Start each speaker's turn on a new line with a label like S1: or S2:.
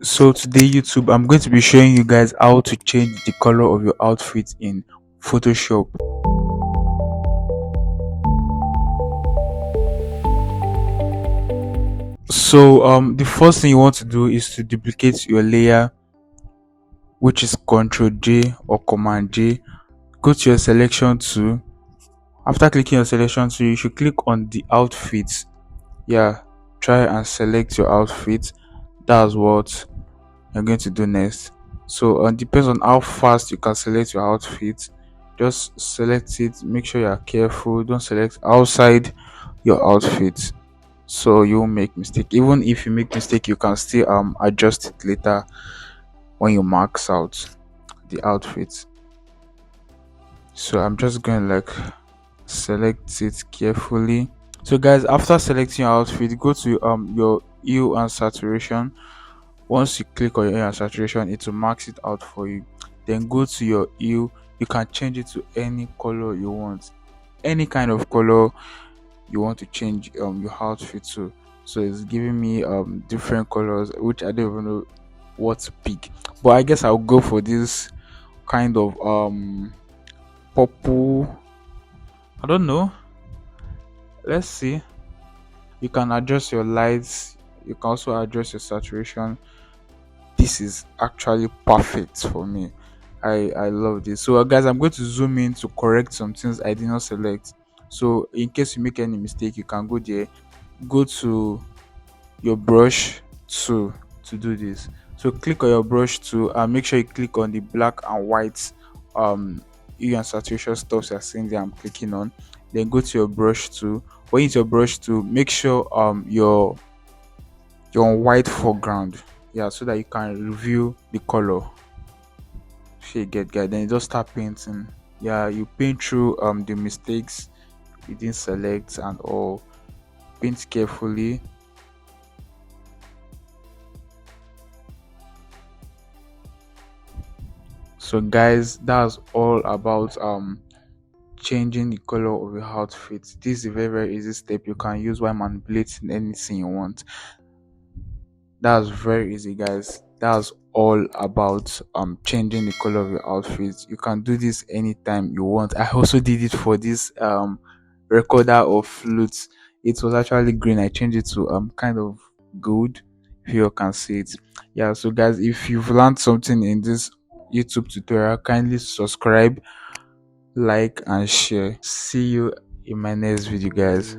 S1: So today YouTube, I'm going to be showing you guys how to change the color of your outfit in Photoshop. So the first thing you want to do is to duplicate your layer, which is Ctrl J or Command J. Go to your selection tool. After clicking your selection tool, you should click on the outfit. Yeah, try and select your outfit. That's what you're going to do next. So depends on how fast you can select your outfit. Just select it, make sure you are careful, don't select outside your outfit so you won't make mistake. Even if you make mistake, you can still adjust it later when you marks out the outfit. So I'm just going to like select it carefully. So guys, after selecting your outfit, go to your hue and saturation. Once you click on your hue and saturation, it will max it out for you. Then go to your hue. You can change it to any color you want, any kind of color you want to change your outfit to. So it's giving me different colors, which I don't even know what to pick, but I guess I'll go for this kind of purple. I don't know, let's see. You can adjust your lights, you can also adjust your saturation. This is actually perfect for me. I love this. So guys, I'm going to zoom in to correct some things I did not select. So in case you make any mistake, you can go there, go to your brush tool to do this. So click on your brush tool and make sure you click on the black and white hue and saturation stuff you're seeing there. I'm clicking on. Then go to your brush tool. When it's your brush tool, make sure you're on white foreground, yeah, so that you can review the color. If you get guide, then you just start painting. Yeah, you paint through the mistakes you didn't select and all. Paint carefully. So guys, that's all about changing the color of your outfit. This is a very easy step you can use while manipulating anything you want. That's very easy, guys. That's all about changing the color of your outfit. You can do this anytime you want. I also did it for this recorder of flutes. It was actually green. I changed it to kind of gold, if you can see it. Yeah, so guys, if you've learned something in this YouTube tutorial, kindly subscribe, like and share. See you in my next video, guys.